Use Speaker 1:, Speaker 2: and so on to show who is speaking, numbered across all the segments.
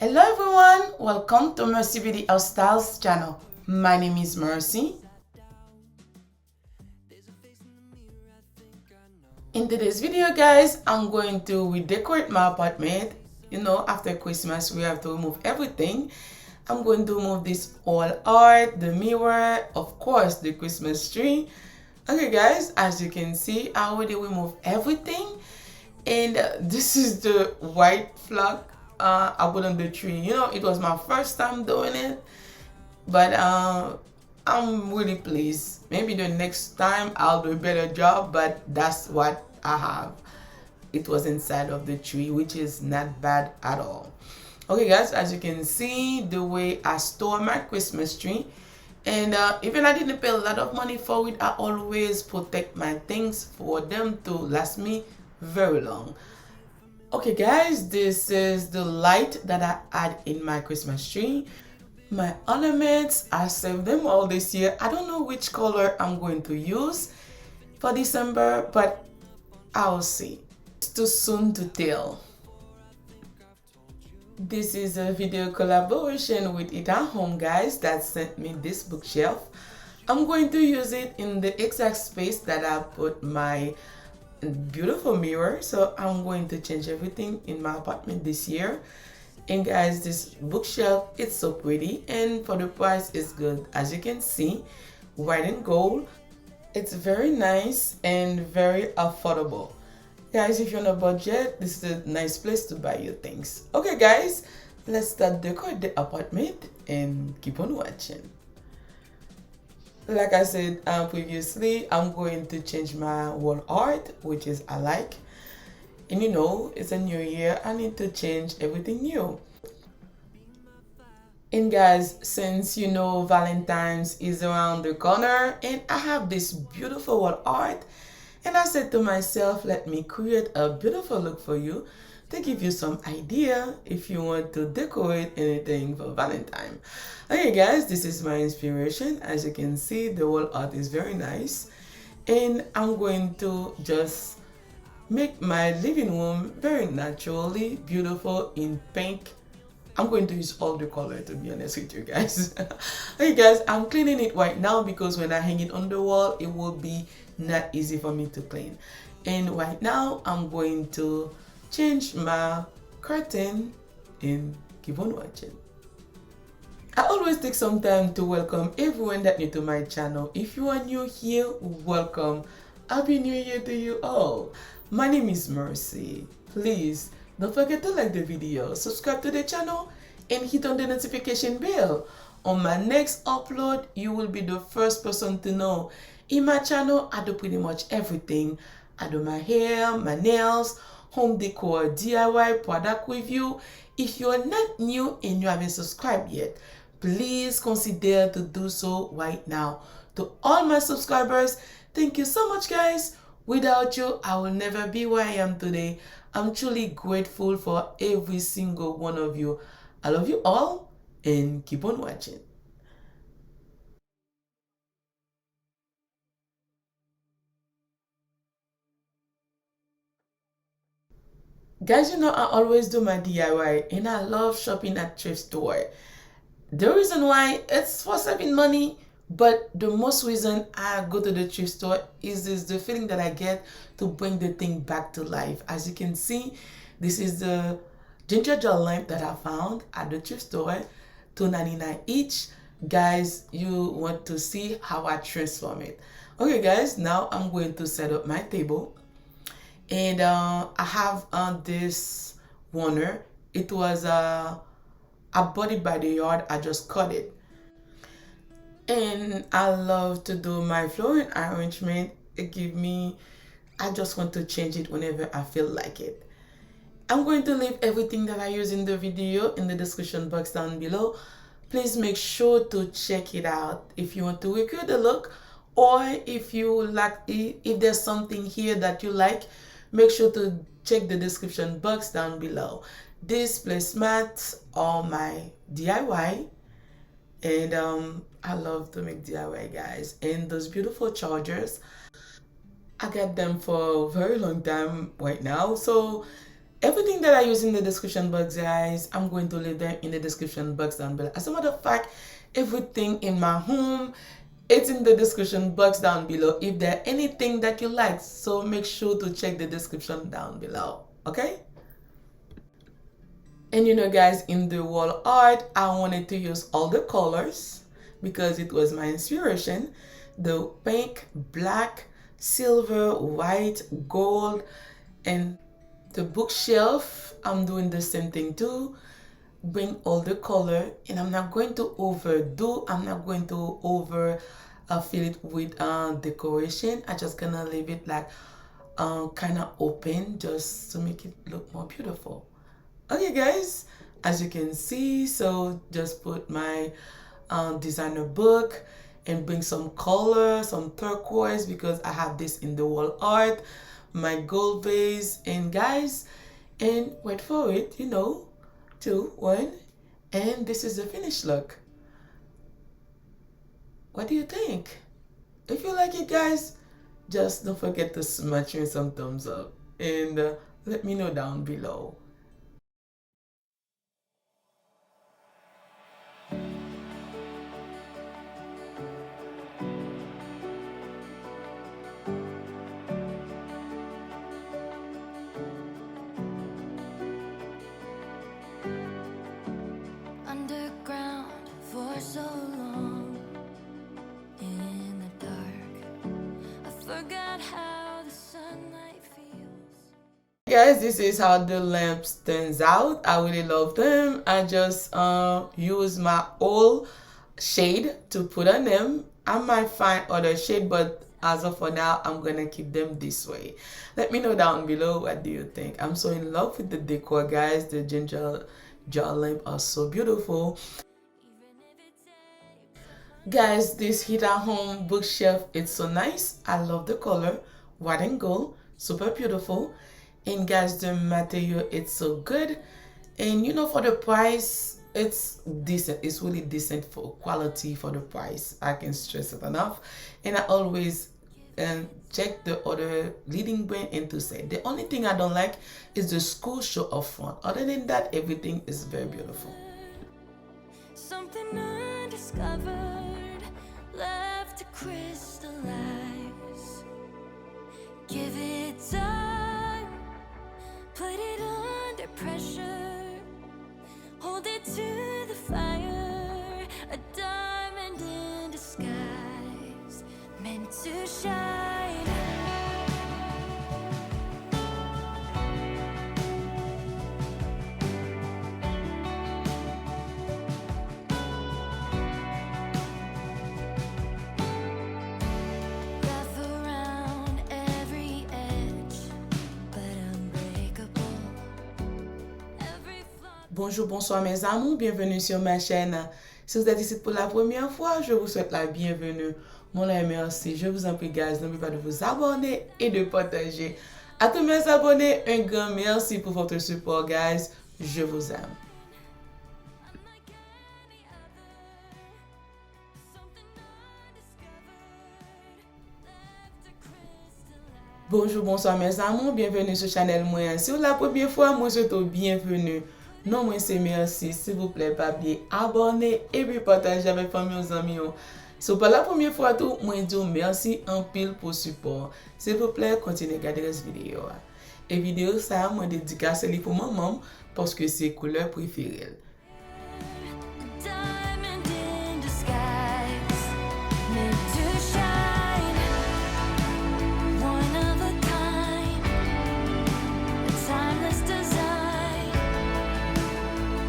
Speaker 1: Hello everyone, welcome to MercyBeauty Styles channel. My name is Mercy. In today's video guys, I'm going to redecorate my apartment. You know, after Christmas we have to remove everything. I'm going to remove this all art, the mirror, of course the Christmas tree. Okay guys, as you can see, I already removed everything. And this is the white flag I put on the tree. You know, it was my first time doing it, but I'm really pleased. Maybe the next time I'll do a better job, but that's what I have. It was inside of the tree, which is not bad at all. Okay guys, as you can see, the way I store my Christmas tree, and even I didn't pay a lot of money for it, I always protect my things for them to last me very long. Okay guys, this is the light that I add in my Christmas tree. My ornaments, I saved them all this year. I don't know which color I'm going to use for December, but I'll see. It's too soon to tell. This is a video collaboration with YitaHome guys that sent me this bookshelf. I'm going to use it in the exact space that I put my beautiful mirror, so I'm going to change everything in my apartment this year. And guys, this bookshelf, it's so pretty, and for the price it's good. As you can see, white and gold, it's very nice and very affordable. Guys, if you're on a budget, this is a nice place to buy your things. Okay guys, let's start decorate the apartment and keep on watching. Like I said previously, I'm going to change my wall art, which is I like. And you know, it's a new year, I need to change everything new. And guys, since you know Valentine's is around the corner and I have this beautiful wall art, and I said to myself, let me create a beautiful look for you to give you some idea if you want to decorate anything for Valentine. Okay guys, this is my inspiration. As you can see, the wall art is very nice, and I'm going to just make my living room very naturally beautiful in pink. I'm going to use all the color, to be honest with you guys. Hey guys, I'm cleaning it right now because when I hang it on the wall, it will be not easy for me to clean. And right now, I'm going to change my curtain and keep on watching. I always take some time to welcome everyone that new to my channel. If you are new here, welcome. Happy New Year to you all. My name is Mercy. Please don't forget to like the video, subscribe to the channel, and hit on the notification bell. On my next upload, you will be the first person to know. In my channel, I do pretty much everything. I do my hair, my nails, home decor, DIY, product review. If you are not new and you haven't subscribed yet, please consider to do so right now. To all my subscribers, thank you so much guys. Without you, I will never be where I am today. I'm truly grateful for every single one of you. I love you all and keep on watching. Guys, you know I always do my DIY and I love shopping at thrift store. The reason why, it's for saving money, but the most reason I go to the thrift store is the feeling that I get to bring the thing back to life. As you can see, this is the ginger gel lamp that I found at the thrift store, $2.99 each. Guys, you want to see how I transform it. Okay guys, now I'm going to set up my table. And I have this warner. It was I bought it by the yard. I just cut it. And I love to do my flooring arrangement. It gives me, I just want to change it whenever I feel like it. I'm going to leave everything that I use in the video in the description box down below. Please make sure to check it out if you want to recreate the look, or if you like, if there's something here that you like, make sure to check the description box down below. These placemats are my DIY, and I love to make DIY guys. And those beautiful chargers, I got them for a very long time right now, so Everything that I use in the description box, guys, I'm going to leave them in the description box down below. As a matter of fact, everything in my home, it's in the description box down below if there anything that you like. So make sure to check the description down below, okay? And you know, guys, in the wall art, I wanted to use all the colors because it was my inspiration. The pink, black, silver, white, gold, and the bookshelf, I'm doing the same thing too. Bring all the color, and I'm not going to overdo, I'm not going to over fill it with decoration. I'm just gonna leave it like kind of open just to make it look more beautiful. Okay guys, as you can see, so just put my designer book and bring some color, some turquoise, because I have this in the wall art, my gold vase, and guys, and wait for it, you know, 2, 1, and this is the finished look. What do you think? If you like it, guys, just don't forget to smash me some thumbs up and let me know down below.
Speaker 2: Underground for so long, in the dark, I forgot how the sunlight feels.
Speaker 1: Guys, this is how the lamps turns out. I really love them. I just use my old shade to put on them. I might find other shade, but as of for now, I'm gonna keep them this way. Let me know down below, what do you think? I'm so in love with the decor, guys. The ginger jar lamp are so beautiful. Guys, this YitaHome bookshelf, it's so nice. I love the color, white and gold, super beautiful. And guys, the material, it's so good. And you know, for the price, it's decent. It's really decent for quality for the price. I can stress it enough. And I always check the other leading brand and to say the only thing I don't like is the school show up front. Other than that, everything is very beautiful.
Speaker 2: Something undiscovered, left to crystallize. Give it time, put it under pressure, hold it to the fire. A diamond in disguise, meant to shine. Rough around every edge, but unbreakable. Every flaw.
Speaker 1: Bonjour, bonsoir mes amours, bienvenue sur ma chaîne. Si vous êtes ici pour la première fois, je vous souhaite la bienvenue. Mon ami, merci. Je vous en prie, guys, n'oubliez pas de vous abonner et de partager. À tous mes abonnés, un grand merci pour votre support, guys. Je vous aime.
Speaker 2: Unlike any other, something undiscovered, left to crystallize.
Speaker 1: Bonjour, bonsoir mes amours, bienvenue sur channel moi. Si vous la première fois, moi je te bienvenue. Non, moi c'est merci. S'il vous plaît, pas oublier abonner et puis partager avec famille aux amis. Si vous pas la première fois tout, moi dis merci en pile pour support. S'il vous plaît, continuez à regarder cette vidéo. Et vidéo ça, moi dédicacé pour maman parce que c'est couleur préférée.
Speaker 2: A diamond in disguise, meant to shine. One of a kind, a timeless design,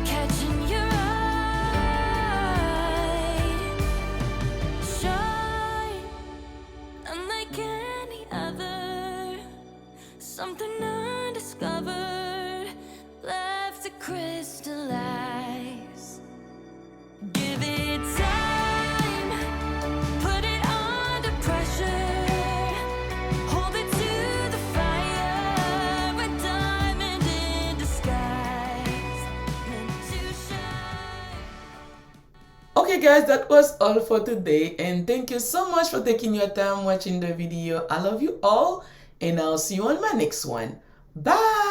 Speaker 2: catching your eye. Shine, unlike any other, something undiscovered, left to crystallize. Give it time, put it under pressure, hold it to the fire. A diamond in disguise, meant to shine.
Speaker 1: Okay guys, that was all for today and thank you so much for taking your time watching the video. I love you all and I'll see you on my next one. Bye!